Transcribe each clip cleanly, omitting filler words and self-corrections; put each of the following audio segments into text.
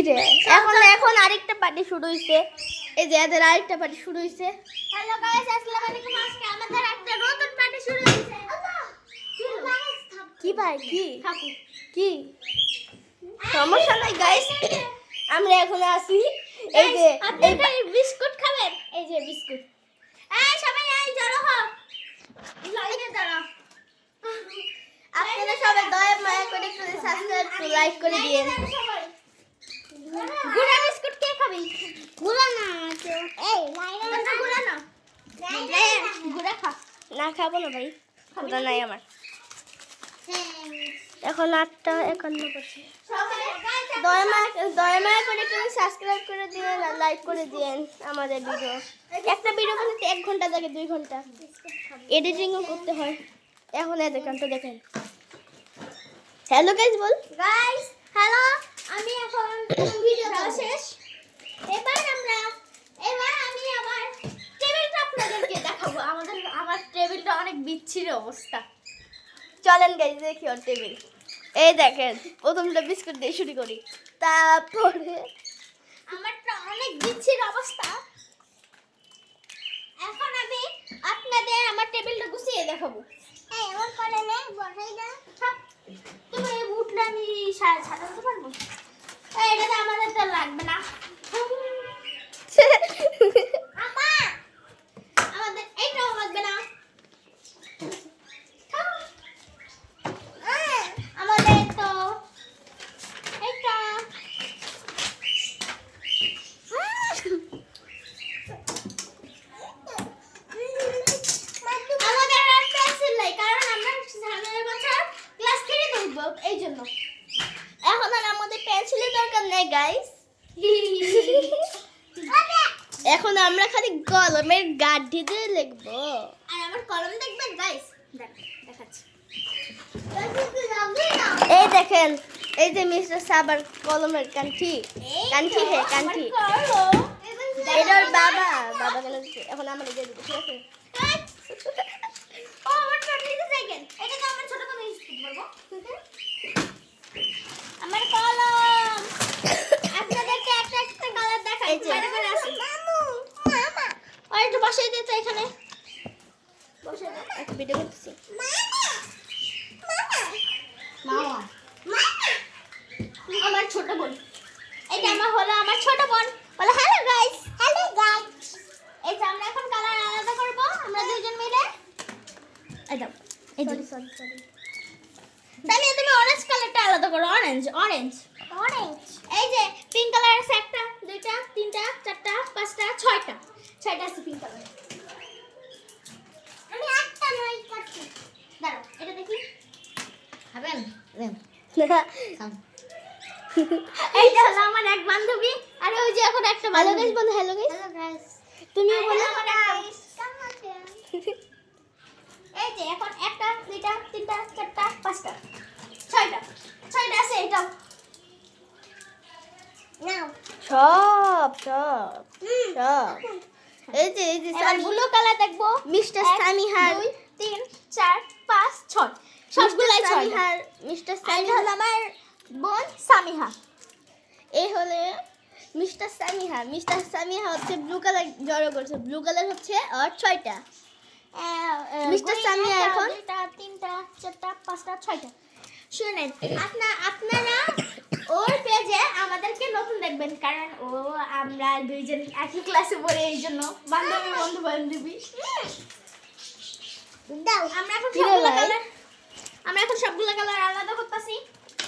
রে এখন এখন আরেকটা পার্টি শুরু হইছে এই যে এদের আরেকটা পার্টি শুরু হইছে হ্যালো গাইস আসসালামু আলাইকুম আজকে আমাদের একটা নতুন পার্টি শুরু হয়েছে কি ভাই কি কি সমস্যা নাই গাইস আমরা এখন আসি এই যে এই বিস্কুট খাবেন এই যে বিস্কুট এই সবাই এই জড়ো হও লাইনে দাঁড়াও আপনারা সবাই দয়া মায়া করে একটু সাবস্ক্রাইব লাইক করে দিয়েন গুড়া বিস্কুট কে খাবি গুড়া না আছে এই লাইনে গুড়া না গুড়া খা না খাবো না ভাই ক্ষুধা নাই আমার এখন 8:51 বাজে দয়া মায়া করে একটু সাবস্ক্রাইব করে দিয়ে লাইক করে দিয়েন আমাদের ভিডিও একটা ভিডিও বানাতে 1 ঘন্টা লাগে 2 ঘন্টা এডিটিংও করতে হয় এখন এদের কান্ট দেখেন হ্যালো গাইস বল গাইস হ্যালো আমি এখন ভিডিওটা শেষ এবার আমি আমার টেবিলটা আপনাদেরকে দেখাবো আমার টেবিলটা অনেক বিচ্ছিরি অবস্থা চলেন গাইস দেখি ওর টেবিল এই দেখেন প্রথমটা বিস্কুট দিয়ে শুরু করি তারপরে আমারটা অনেক বিচ্ছিরি অবস্থা এখন আমি আপনাদের আমার টেবিলটা গুছিয়ে দেখাবো এই এমন করে নে বসাই না তুমি উঠলে আমি সাজাতে পারবো এটা তো আমাদের তো লাগবে না আপা আমাদের এইটাও লাগবে না আমাদের তো এইটা আমাদের আর পেন্সিল নাই কারণ আমরা সামনের বছর ক্লাস 3 এ উঠবো এই জন্য এখন আর আমাদের পেন্সিলের দরকার নেই গাইস এখন আমরা খালি কলমের গাঠি দিয়ে লিখবো আর আমার কলম দেখবেন গাইস দেখাচ্ছি এই দেখেন এই যে মিস্টার সাবার কলমের কাঠি কাঠি হে কাঠি এটা ওর বাবা কেন দিচ্ছে? এখন আমরা দিয়ে দিব ঠিক আছে ও আমার ছোট সেকেন্ড এটা তো আমার ছোট করে ইউজ করতে পারবো আমার কলম আপনাদেরকে একটা কালার দেখাই এই যে। বাইরে করে আসি মামা আর একটু বসাই দিতে এখানে বসাই দাও একটা ভিডিও করতেছি মামা আমার ছোট বোন এটা আমার ছোট বোন বলে হ্যালো গাইস এই যে আমরা এখন কালার আলাদা করব আমরা দুজন মিলে এই দাও এই যে সরি তাহলে তুমি অরেঞ্জ কালারটা আলাদা করো অরেঞ্জ এই যে পিঙ্ক কালার আছে একটা দুইটা তিনটা চারটা পাঁচটা ছয়টা আছে পিঙ্ক কালার আমি একটা নই করছি দাঁড়াও এটা দেখি খাবেন এইটা হলো আমার এক বান্ধবী আর ওই যে এখন একটা হ্যালো বান্ধবী গাইস বলো হ্যালো গাইস হ্যালো গাইস তুমিও বলো এই যে এখন একটা দুইটা তিনটা চারটা পাঁচটা ছয়টা আছে এটাও নাও সব এই যে এবার ব্লু কালার দেখবো মিস্টার সামিহার 2 3 4 5 6 সবগুলাই সামিহার মিস্টার এটা সামিহার হলো আমার বোন সামিহা এই হলে মিস্টার সামিহা হচ্ছে ব্লু কালার জড়ো করছে ব্লু কালার হচ্ছে আর 6টা মিস্টার সামিহা এখন 2টা 3টা 4টা 5টা 6টা শুনেন আপনারা ওর পেজে আমাদেরকে নতুন দেখবেন কারণ আমরা দুইজন একই ক্লাসে পড়ি এই জন্য বন্ধু বান্ধবী আমরা এখন সবগুলো কালার আলাদা করতেছি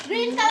গ্রিন কালার